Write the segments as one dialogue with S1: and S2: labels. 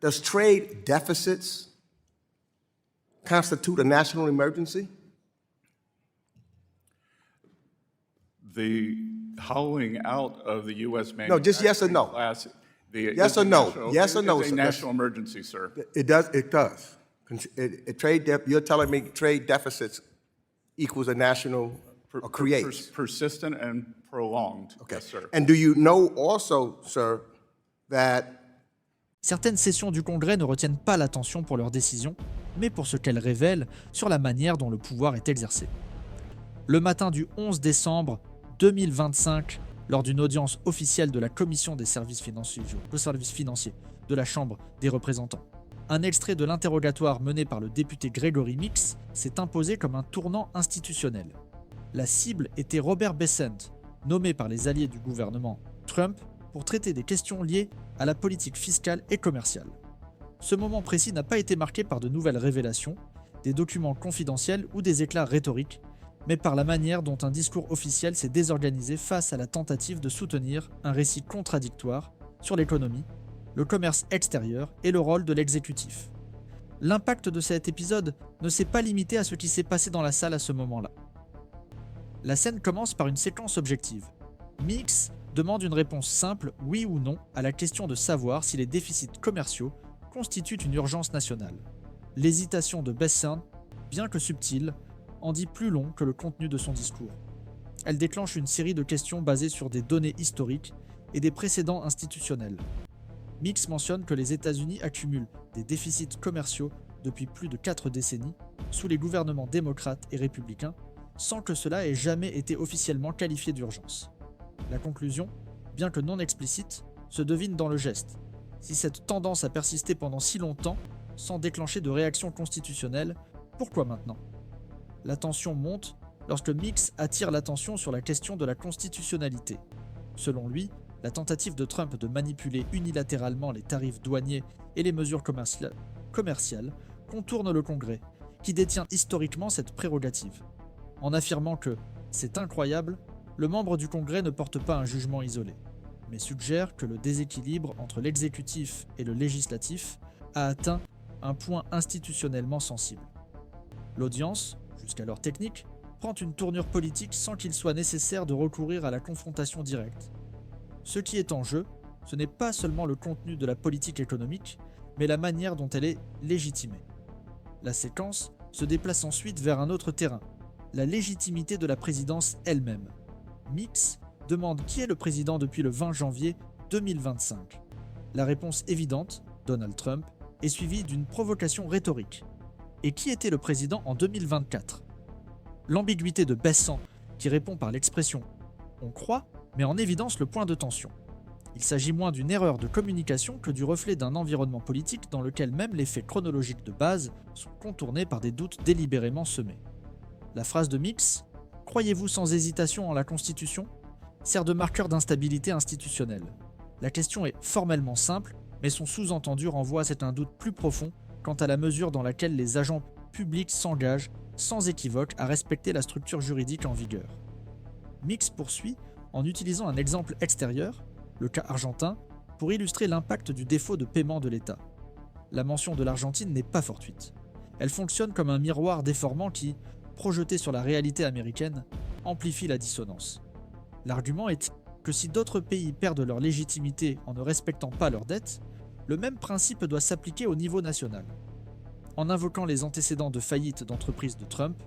S1: Does trade deficits constitute a national emergency?
S2: The hollowing out of the U.S.
S1: No, just yes or no.
S2: class,
S1: Yes or no? Yes or no,
S2: It's a
S1: sir.
S2: national emergency, sir.
S1: It does. You're telling me trade deficits equals a national, or creates?
S2: Persistent and prolonged,
S1: Okay.
S2: yes, sir.
S1: And do you know also, sir, that
S3: Certaines sessions du Congrès ne retiennent pas l'attention pour leurs décisions, mais pour ce qu'elles révèlent sur la manière dont le pouvoir est exercé. Le matin du 11 décembre 2025, lors d'une audience officielle de la Commission des services financiers de la Chambre des représentants, un extrait de l'interrogatoire mené par le député Gregory Meeks s'est imposé comme un tournant institutionnel. La cible était Robert Bessent, nommé par les alliés du gouvernement Trump pour traiter des questions liées à la politique fiscale et commerciale. Ce moment précis n'a pas été marqué par de nouvelles révélations, des documents confidentiels ou des éclats rhétoriques, mais par la manière dont un discours officiel s'est désorganisé face à la tentative de soutenir un récit contradictoire sur l'économie, le commerce extérieur et le rôle de l'exécutif. L'impact de cet épisode ne s'est pas limité à ce qui s'est passé dans la salle à ce moment-là. La scène commence par une séquence objective. Meeks demande une réponse simple, oui ou non, à la question de savoir si les déficits commerciaux constituent une urgence nationale. L'hésitation de Bessent, bien que subtile, en dit plus long que le contenu de son discours. Elle déclenche une série de questions basées sur des données historiques et des précédents institutionnels. Meeks mentionne que les États-Unis accumulent des déficits commerciaux depuis plus de 4 décennies sous les gouvernements démocrates et républicains, sans que cela ait jamais été officiellement qualifié d'urgence. La conclusion, bien que non explicite, se devine dans le geste. Si cette tendance a persisté pendant si longtemps, sans déclencher de réaction constitutionnelle, pourquoi maintenant ? La tension monte lorsque Meeks attire l'attention sur la question de la constitutionnalité. Selon lui, la tentative de Trump de manipuler unilatéralement les tarifs douaniers et les mesures commerciales contourne le Congrès, qui détient historiquement cette prérogative. En affirmant que « c'est incroyable », le membre du Congrès ne porte pas un jugement isolé, mais suggère que le déséquilibre entre l'exécutif et le législatif a atteint un point institutionnellement sensible. L'audience, jusqu'alors technique, prend une tournure politique sans qu'il soit nécessaire de recourir à la confrontation directe. Ce qui est en jeu, ce n'est pas seulement le contenu de la politique économique, mais la manière dont elle est légitimée. La séquence se déplace ensuite vers un autre terrain, la légitimité de la présidence elle-même. Meeks demande qui est le président depuis le 20 janvier 2025. La réponse évidente, Donald Trump, est suivie d'une provocation rhétorique. Et qui était le président en 2024 ? L'ambiguïté de Bessent, qui répond par l'expression « on croit », met en évidence le point de tension. Il s'agit moins d'une erreur de communication que du reflet d'un environnement politique dans lequel même les faits chronologiques de base sont contournés par des doutes délibérément semés. La phrase de Meeks « Croyez-vous sans hésitation en la Constitution ?» sert de marqueur d'instabilité institutionnelle. La question est formellement simple, mais son sous-entendu renvoie à un doute plus profond quant à la mesure dans laquelle les agents publics s'engagent sans équivoque à respecter la structure juridique en vigueur. Meeks poursuit en utilisant un exemple extérieur, le cas argentin, pour illustrer l'impact du défaut de paiement de l'État. La mention de l'Argentine n'est pas fortuite. Elle fonctionne comme un miroir déformant qui, projeté sur la réalité américaine, amplifie la dissonance. L'argument est que si d'autres pays perdent leur légitimité en ne respectant pas leurs dettes, le même principe doit s'appliquer au niveau national. En invoquant les antécédents de faillite d'entreprises de Trump,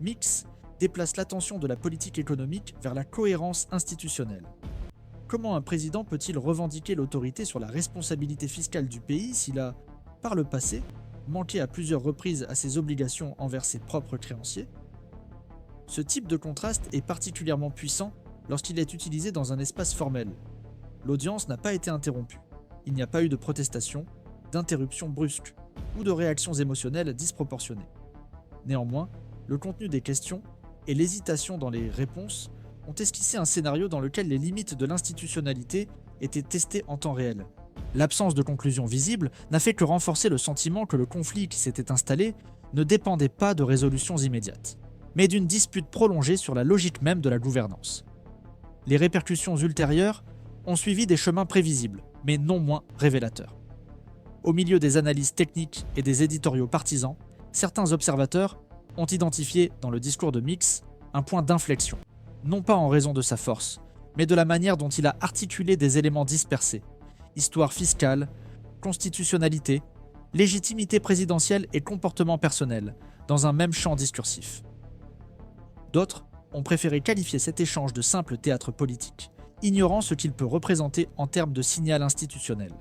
S3: Meeks déplace l'attention de la politique économique vers la cohérence institutionnelle. Comment un président peut-il revendiquer l'autorité sur la responsabilité fiscale du pays s'il a, par le passé, manqué à plusieurs reprises à ses obligations envers ses propres créanciers ? Ce type de contraste est particulièrement puissant lorsqu'il est utilisé dans un espace formel. L'audience n'a pas été interrompue. Il n'y a pas eu de protestation, d'interruption brusque ou de réactions émotionnelles disproportionnées. Néanmoins, le contenu des questions et l'hésitation dans les réponses ont esquissé un scénario dans lequel les limites de l'institutionnalité étaient testées en temps réel. L'absence de conclusion visible n'a fait que renforcer le sentiment que le conflit qui s'était installé ne dépendait pas de résolutions immédiates, mais d'une dispute prolongée sur la logique même de la gouvernance. Les répercussions ultérieures ont suivi des chemins prévisibles, mais non moins révélateurs. Au milieu des analyses techniques et des éditoriaux partisans, certains observateurs ont identifié dans le discours de Meeks un point d'inflexion, non pas en raison de sa force, mais de la manière dont il a articulé des éléments dispersés, histoire fiscale, constitutionnalité, légitimité présidentielle et comportement personnel, dans un même champ discursif. D'autres ont préféré qualifier cet échange de simple théâtre politique, ignorant ce qu'il peut représenter en termes de signal institutionnel.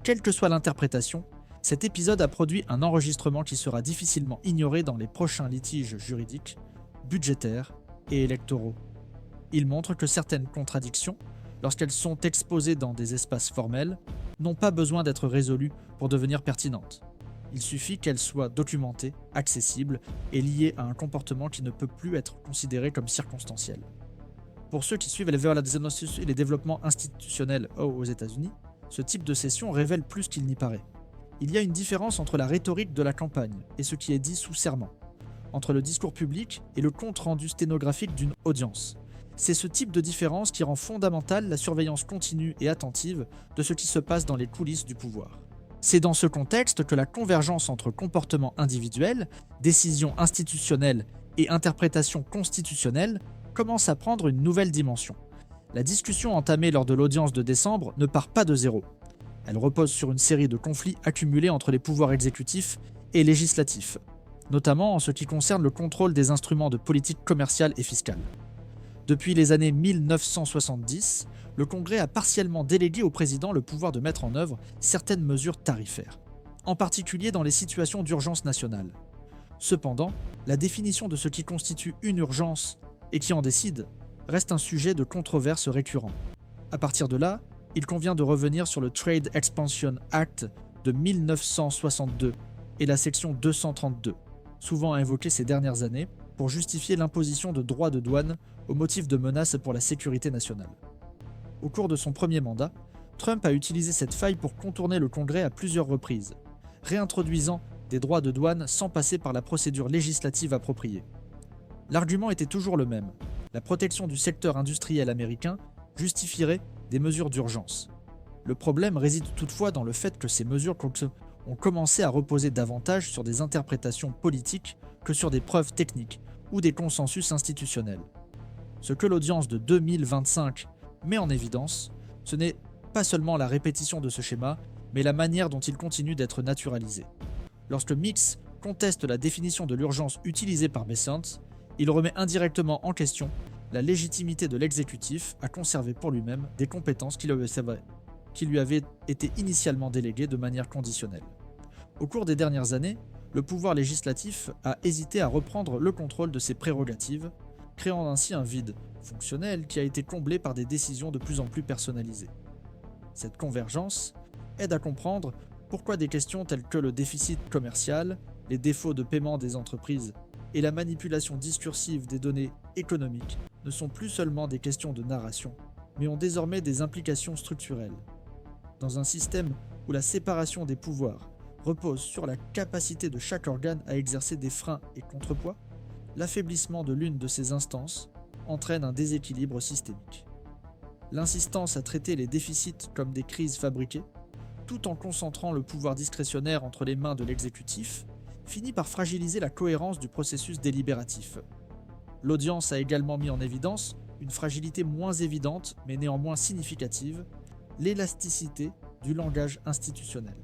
S3: Quelle que soit l'interprétation, cet épisode a produit un enregistrement qui sera difficilement ignoré dans les prochains litiges juridiques, budgétaires et électoraux. Il montre que certaines contradictions, lorsqu'elles sont exposées dans des espaces formels, n'ont pas besoin d'être résolues pour devenir pertinentes. Il suffit qu'elles soient documentées, accessibles et liées à un comportement qui ne peut plus être considéré comme circonstanciel. Pour ceux qui suivent les développements institutionnels aux États-Unis, ce type de session révèle plus qu'il n'y paraît. Il y a une différence entre la rhétorique de la campagne et ce qui est dit sous serment, entre le discours public et le compte-rendu sténographique d'une audience. C'est ce type de différence qui rend fondamentale la surveillance continue et attentive de ce qui se passe dans les coulisses du pouvoir. C'est dans ce contexte que la convergence entre comportement individuel, décision institutionnelle et interprétation constitutionnelle commence à prendre une nouvelle dimension. La discussion entamée lors de l'audience de décembre ne part pas de zéro. Elle repose sur une série de conflits accumulés entre les pouvoirs exécutifs et législatifs, notamment en ce qui concerne le contrôle des instruments de politique commerciale et fiscale. Depuis les années 1970, le Congrès a partiellement délégué au président le pouvoir de mettre en œuvre certaines mesures tarifaires, en particulier dans les situations d'urgence nationale. Cependant, la définition de ce qui constitue une urgence et qui en décide reste un sujet de controverse récurrent. À partir de là, il convient de revenir sur le Trade Expansion Act de 1962 et la section 232, souvent invoquée ces dernières années, pour justifier l'imposition de droits de douane au motif de menaces pour la sécurité nationale. Au cours de son premier mandat, Trump a utilisé cette faille pour contourner le Congrès à plusieurs reprises, réintroduisant des droits de douane sans passer par la procédure législative appropriée. L'argument était toujours le même. La protection du secteur industriel américain justifierait des mesures d'urgence. Le problème réside toutefois dans le fait que ces mesures ont commencé à reposer davantage sur des interprétations politiques que sur des preuves techniques ou des consensus institutionnels. Ce que l'audience de 2025 met en évidence, ce n'est pas seulement la répétition de ce schéma, mais la manière dont il continue d'être naturalisé. Lorsque Meeks conteste la définition de l'urgence utilisée par Bessent, il remet indirectement en question la légitimité de l'exécutif à conserver pour lui-même des compétences qui lui avaient été initialement déléguées de manière conditionnelle. Au cours des dernières années, le pouvoir législatif a hésité à reprendre le contrôle de ses prérogatives, créant ainsi un vide fonctionnel qui a été comblé par des décisions de plus en plus personnalisées. Cette convergence aide à comprendre pourquoi des questions telles que le déficit commercial, les défauts de paiement des entreprises et la manipulation discursive des données économiques ne sont plus seulement des questions de narration, mais ont désormais des implications structurelles. Dans un système où la séparation des pouvoirs repose sur la capacité de chaque organe à exercer des freins et contrepoids, l'affaiblissement de l'une de ces instances entraîne un déséquilibre systémique. L'insistance à traiter les déficits comme des crises fabriquées, tout en concentrant le pouvoir discrétionnaire entre les mains de l'exécutif, finit par fragiliser la cohérence du processus délibératif. L'audience a également mis en évidence une fragilité moins évidente mais néanmoins significative, l'élasticité du langage institutionnel.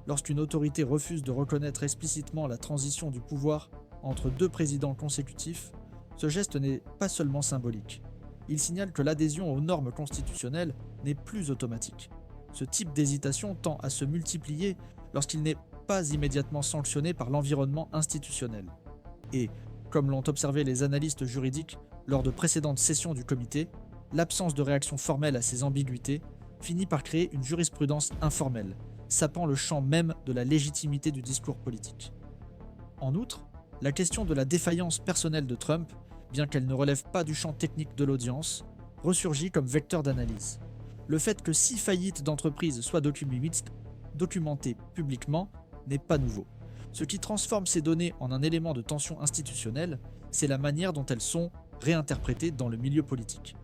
S3: Lorsqu'une autorité refuse de reconnaître explicitement la transition du pouvoir entre deux présidents consécutifs, ce geste n'est pas seulement symbolique. Il signale que l'adhésion aux normes constitutionnelles n'est plus automatique. Ce type d'hésitation tend à se multiplier lorsqu'il n'est pas immédiatement sanctionné par l'environnement institutionnel. Et, comme l'ont observé les analystes juridiques lors de précédentes sessions du comité, l'absence de réaction formelle à ces ambiguïtés finit par créer une jurisprudence informelle, sapant le champ même de la légitimité du discours politique. En outre, la question de la défaillance personnelle de Trump, bien qu'elle ne relève pas du champ technique de l'audience, ressurgit comme vecteur d'analyse. Le fait que 6 faillites d'entreprises soient documentées publiquement n'est pas nouveau. Ce qui transforme ces données en un élément de tension institutionnelle, c'est la manière dont elles sont réinterprétées dans le milieu politique.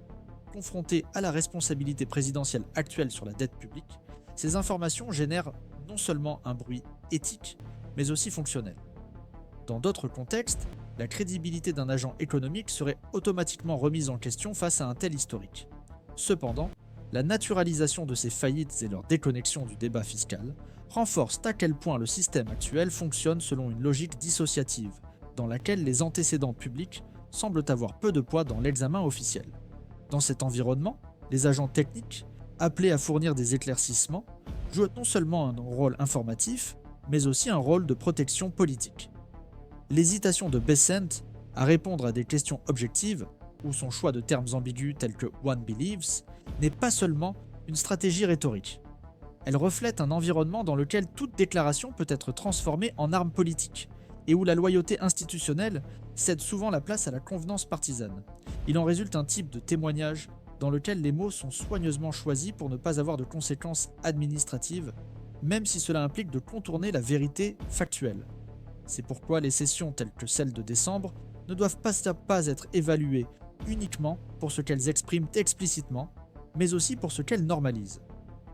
S3: Confrontées à la responsabilité présidentielle actuelle sur la dette publique, ces informations génèrent non seulement un bruit éthique, mais aussi fonctionnel. Dans d'autres contextes, la crédibilité d'un agent économique serait automatiquement remise en question face à un tel historique. Cependant, la naturalisation de ces faillites et leur déconnexion du débat fiscal renforcent à quel point le système actuel fonctionne selon une logique dissociative, dans laquelle les antécédents publics semblent avoir peu de poids dans l'examen officiel. Dans cet environnement, les agents techniques, appelés à fournir des éclaircissements, jouent non seulement un rôle informatif, mais aussi un rôle de protection politique. L'hésitation de Bessent à répondre à des questions objectives, ou son choix de termes ambigus tels que « one believes », n'est pas seulement une stratégie rhétorique. Elle reflète un environnement dans lequel toute déclaration peut être transformée en arme politique, et où la loyauté institutionnelle cède souvent la place à la convenance partisane. Il en résulte un type de témoignage dans lequel les mots sont soigneusement choisis pour ne pas avoir de conséquences administratives, même si cela implique de contourner la vérité factuelle. C'est pourquoi les sessions telles que celle de décembre ne doivent pas être évaluées uniquement pour ce qu'elles expriment explicitement, mais aussi pour ce qu'elles normalisent.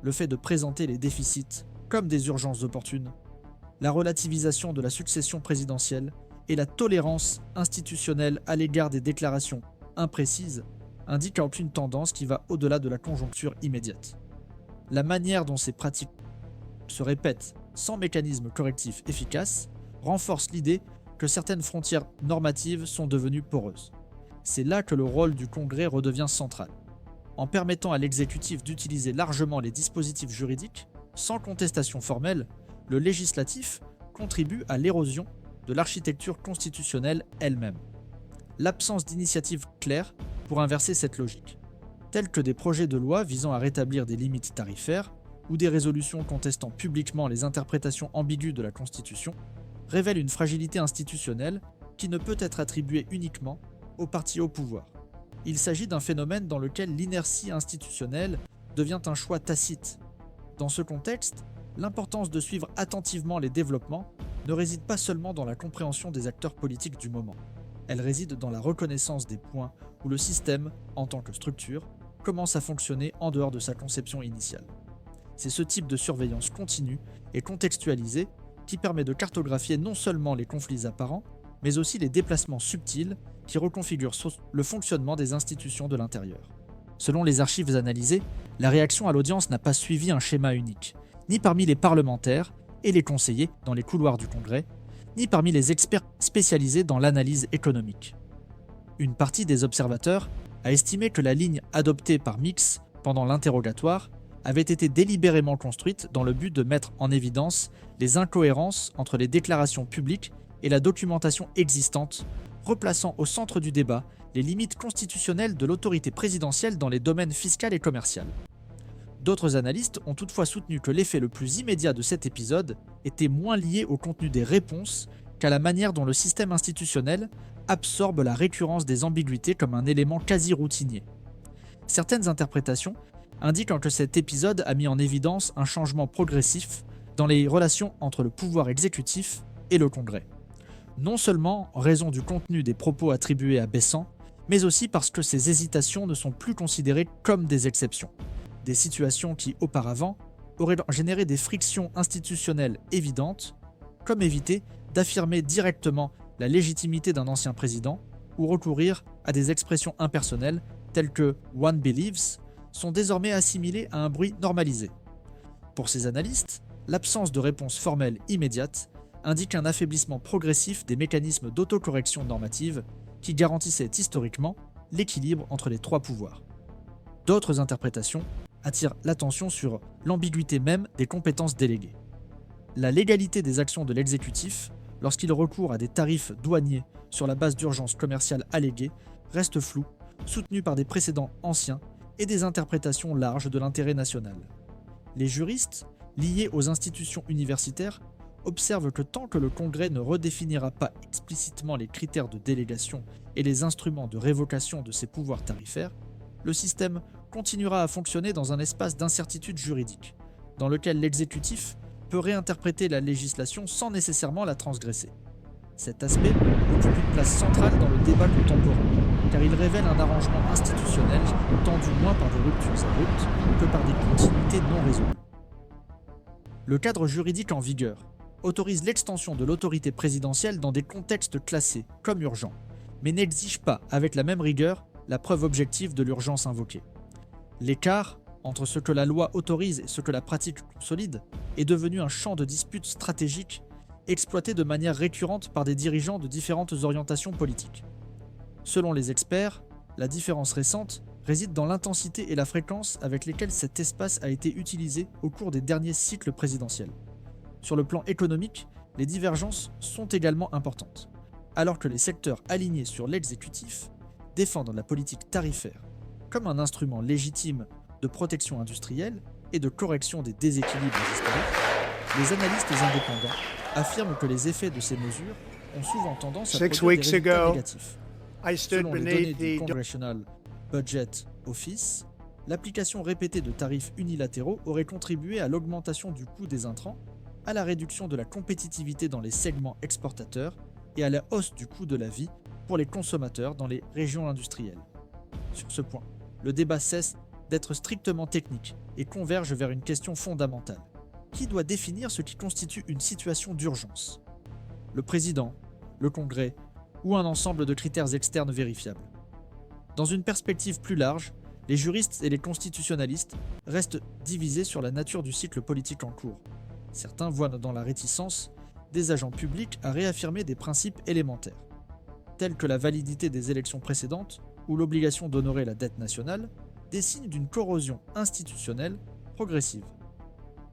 S3: Le fait de présenter les déficits comme des urgences opportunes, la relativisation de la succession présidentielle et la tolérance institutionnelle à l'égard des déclarations imprécises indiquent aucune tendance qui va au-delà de la conjoncture immédiate. La manière dont ces pratiques se répètent sans mécanisme correctif efficace renforce l'idée que certaines frontières normatives sont devenues poreuses. C'est là que le rôle du Congrès redevient central. En permettant à l'exécutif d'utiliser largement les dispositifs juridiques, sans contestation formelle, le législatif contribue à l'érosion de l'architecture constitutionnelle elle-même. L'absence d'initiative claire pour inverser cette logique, tels que des projets de loi visant à rétablir des limites tarifaires ou des résolutions contestant publiquement les interprétations ambiguës de la Constitution, révèlent une fragilité institutionnelle qui ne peut être attribuée uniquement aux partis au pouvoir. Il s'agit d'un phénomène dans lequel l'inertie institutionnelle devient un choix tacite. Dans ce contexte, l'importance de suivre attentivement les développements ne réside pas seulement dans la compréhension des acteurs politiques du moment. Elle réside dans la reconnaissance des points où le système, en tant que structure, commence à fonctionner en dehors de sa conception initiale. C'est ce type de surveillance continue et contextualisée qui permet de cartographier non seulement les conflits apparents, mais aussi les déplacements subtils qui reconfigurent le fonctionnement des institutions de l'intérieur. Selon les archives analysées, la réaction à l'audience n'a pas suivi un schéma unique, ni parmi les parlementaires et les conseillers dans les couloirs du Congrès, ni parmi les experts spécialisés dans l'analyse économique. Une partie des observateurs a estimé que la ligne adoptée par Mix pendant l'interrogatoire avait été délibérément construite dans le but de mettre en évidence les incohérences entre les déclarations publiques et la documentation existante, replaçant au centre du débat les limites constitutionnelles de l'autorité présidentielle dans les domaines fiscal et commercial. D'autres analystes ont toutefois soutenu que l'effet le plus immédiat de cet épisode était moins lié au contenu des réponses qu'à la manière dont le système institutionnel absorbe la récurrence des ambiguïtés comme un élément quasi routinier. Certaines interprétations indiquant que cet épisode a mis en évidence un changement progressif dans les relations entre le pouvoir exécutif et le Congrès. Non seulement en raison du contenu des propos attribués à Bessent, mais aussi parce que ces hésitations ne sont plus considérées comme des exceptions. Des situations qui, auparavant, auraient généré des frictions institutionnelles évidentes, comme éviter d'affirmer directement la légitimité d'un ancien président ou recourir à des expressions impersonnelles telles que « one believes » sont désormais assimilées à un bruit normalisé. Pour ces analystes, l'absence de réponse formelle immédiate indique un affaiblissement progressif des mécanismes d'autocorrection normative qui garantissaient historiquement l'équilibre entre les trois pouvoirs. D'autres interprétations attirent l'attention sur l'ambiguïté même des compétences déléguées. La légalité des actions de l'exécutif, lorsqu'il recourt à des tarifs douaniers sur la base d'urgence commerciale alléguée, reste floue, soutenue par des précédents anciens et des interprétations larges de l'intérêt national. Les juristes, liés aux institutions universitaires, observent que tant que le Congrès ne redéfinira pas explicitement les critères de délégation et les instruments de révocation de ses pouvoirs tarifaires, le système continuera à fonctionner dans un espace d'incertitude juridique, dans lequel l'exécutif peut réinterpréter la législation sans nécessairement la transgresser. Cet aspect occupe une place centrale dans le débat contemporain, car il révèle un arrangement institutionnel tendu moins par des ruptures abruptes que par des continuités non résolues. Le cadre juridique en vigueur autorise l'extension de l'autorité présidentielle dans des contextes classés comme urgents, mais n'exige pas avec la même rigueur la preuve objective de l'urgence invoquée. L'écart entre ce que la loi autorise et ce que la pratique consolide est devenu un champ de dispute stratégique exploité de manière récurrente par des dirigeants de différentes orientations politiques. Selon les experts, la différence récente réside dans l'intensité et la fréquence avec lesquelles cet espace a été utilisé au cours des derniers cycles présidentiels. Sur le plan économique, les divergences sont également importantes, alors que les secteurs alignés sur l'exécutif défendent la politique tarifaire comme un instrument légitime de protection industrielle et de correction des déséquilibres historiques. Les analystes indépendants affirment que les effets de ces mesures ont souvent tendance à produire des résultats négatifs. Selon les données du Congressional Budget Office, l'application répétée de tarifs unilatéraux aurait contribué à l'augmentation du coût des intrants, à la réduction de la compétitivité dans les segments exportateurs et à la hausse du coût de la vie pour les consommateurs dans les régions industrielles. Sur ce point, le débat cesse d'être strictement technique et converge vers une question fondamentale. Qui doit définir ce qui constitue une situation d'urgence ? Le président, le Congrès ou un ensemble de critères externes vérifiables ? Dans une perspective plus large, les juristes et les constitutionnalistes restent divisés sur la nature du cycle politique en cours. Certains voient dans la réticence des agents publics à réaffirmer des principes élémentaires, tels que la validité des élections précédentes ou l'obligation d'honorer la dette nationale, des signes d'une corrosion institutionnelle progressive.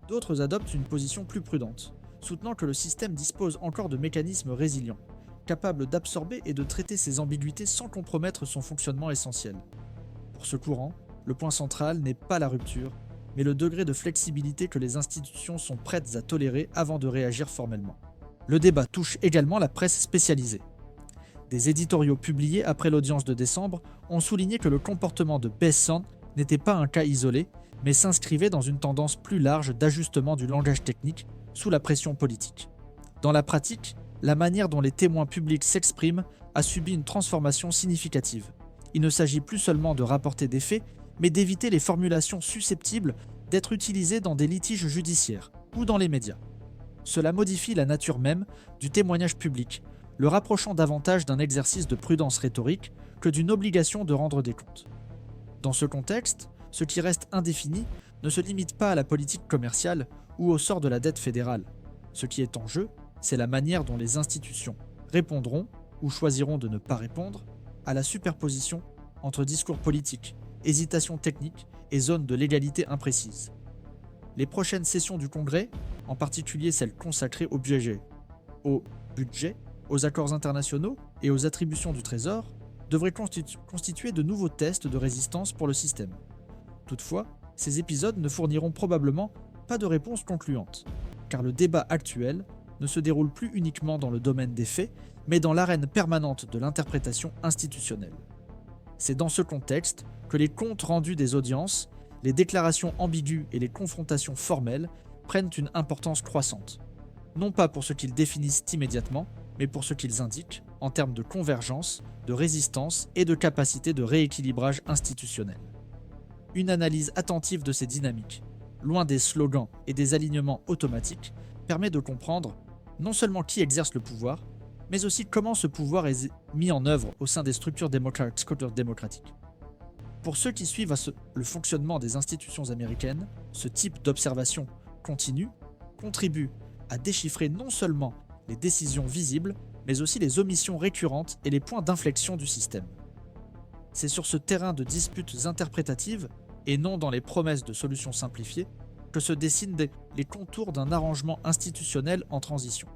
S3: D'autres adoptent une position plus prudente, soutenant que le système dispose encore de mécanismes résilients, capables d'absorber et de traiter ces ambiguïtés sans compromettre son fonctionnement essentiel. Pour ce courant, le point central n'est pas la rupture, mais le degré de flexibilité que les institutions sont prêtes à tolérer avant de réagir formellement. Le débat touche également la presse spécialisée. Des éditoriaux publiés après l'audience de décembre ont souligné que le comportement de Bessant n'était pas un cas isolé, mais s'inscrivait dans une tendance plus large d'ajustement du langage technique sous la pression politique. Dans la pratique, la manière dont les témoins publics s'expriment a subi une transformation significative. Il ne s'agit plus seulement de rapporter des faits, mais d'éviter les formulations susceptibles d'être utilisées dans des litiges judiciaires ou dans les médias. Cela modifie la nature même du témoignage public, le rapprochant davantage d'un exercice de prudence rhétorique que d'une obligation de rendre des comptes. Dans ce contexte, ce qui reste indéfini ne se limite pas à la politique commerciale ou au sort de la dette fédérale. Ce qui est en jeu, c'est la manière dont les institutions répondront ou choisiront de ne pas répondre à la superposition entre discours politiques, hésitations techniques et zones de légalité imprécises. Les prochaines sessions du Congrès, en particulier celles consacrées au budget, aux accords internationaux et aux attributions du Trésor, devraient constituer de nouveaux tests de résistance pour le système. Toutefois, ces épisodes ne fourniront probablement pas de réponse concluante, car le débat actuel ne se déroule plus uniquement dans le domaine des faits, mais dans l'arène permanente de l'interprétation institutionnelle. C'est dans ce contexte que les comptes rendus des audiences, les déclarations ambiguës et les confrontations formelles prennent une importance croissante. Non pas pour ce qu'ils définissent immédiatement, mais pour ce qu'ils indiquent en termes de convergence, de résistance et de capacité de rééquilibrage institutionnel. Une analyse attentive de ces dynamiques, loin des slogans et des alignements automatiques, permet de comprendre non seulement qui exerce le pouvoir, mais aussi comment ce pouvoir est mis en œuvre au sein des structures démocratiques. Pour ceux qui suivent le fonctionnement des institutions américaines, ce type d'observation continue contribue à déchiffrer non seulement les décisions visibles, mais aussi les omissions récurrentes et les points d'inflexion du système. C'est sur ce terrain de disputes interprétatives, et non dans les promesses de solutions simplifiées, que se dessinent les contours d'un arrangement institutionnel en transition.